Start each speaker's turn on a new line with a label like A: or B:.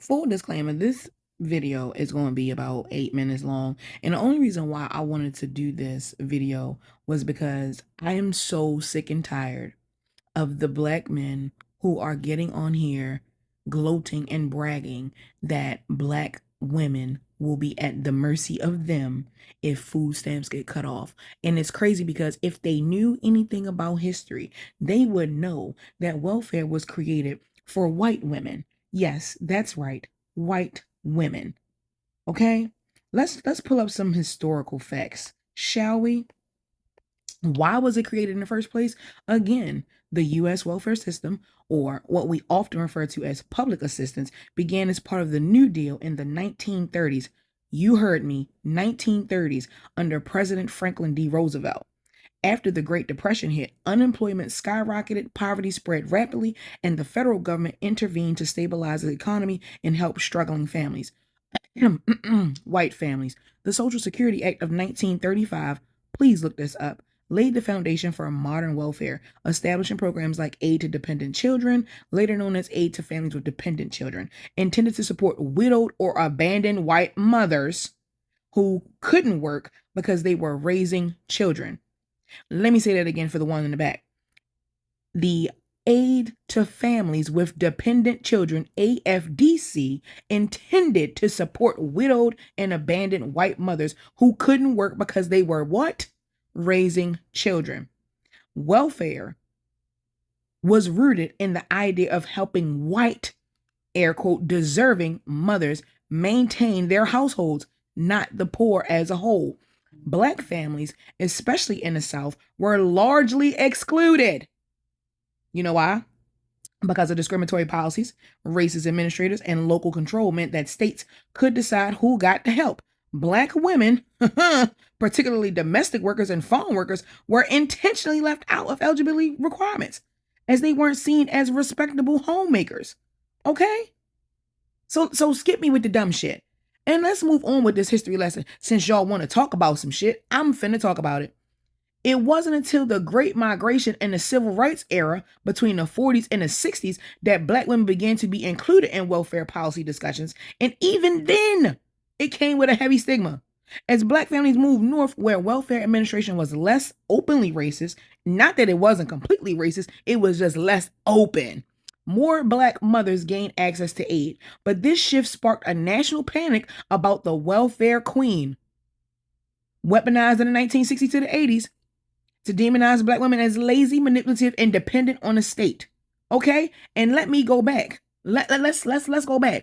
A: Full disclaimer, this video is going to be about 8 minutes long. And the only reason why I wanted to do this video was because I am so sick and tired of the black men who are getting on here gloating and bragging that black women will be at the mercy of them if food stamps get cut off. And it's crazy because if they knew anything about history, they would know that welfare was created for white women. Yes, that's right. White women. Okay? Let's pull up some historical facts, shall we? Why was it created in the first place? Again, the U.S. welfare system, or what we often refer to as public assistance, began as part of the New Deal in the 1930s. You heard me, 1930s, under President Franklin D. Roosevelt. After the Great Depression hit, unemployment skyrocketed, poverty spread rapidly, and the federal government intervened to stabilize the economy and help struggling families. White families. The Social Security Act of 1935, please look this up, laid the foundation for modern welfare, establishing programs like Aid to Dependent Children, later known as Aid to Families with Dependent Children, intended to support widowed or abandoned white mothers who couldn't work because they were raising children. Let me say that again for the one in the back. The Aid to Families with Dependent Children, AFDC, intended to support widowed and abandoned white mothers who couldn't work because they were what? Raising children. Welfare was rooted in the idea of helping white, air quote, deserving mothers maintain their households, not the poor as a whole. Black families, especially in the South, were largely excluded. You know why? Because of discriminatory policies, racist administrators, and local control meant that states could decide who got the help. Black women, particularly domestic workers and farm workers, were intentionally left out of eligibility requirements as they weren't seen as respectable homemakers. Okay? So skip me with the dumb shit. And let's move on with this history lesson. Since y'all want to talk about some shit, I'm finna talk about it. It wasn't until the Great Migration and the Civil Rights era between the 40s and the 60s that black women began to be included in welfare policy discussions. And even then, it came with a heavy stigma. As black families moved north where welfare administration was less openly racist, not that it wasn't completely racist, it was just less open. More black mothers gained access to aid, but this shift sparked a national panic about the welfare queen. Weaponized in the 1960s to the 80s, to demonize black women as lazy, manipulative, and dependent on the state. Okay? And let me go back. Let's go back.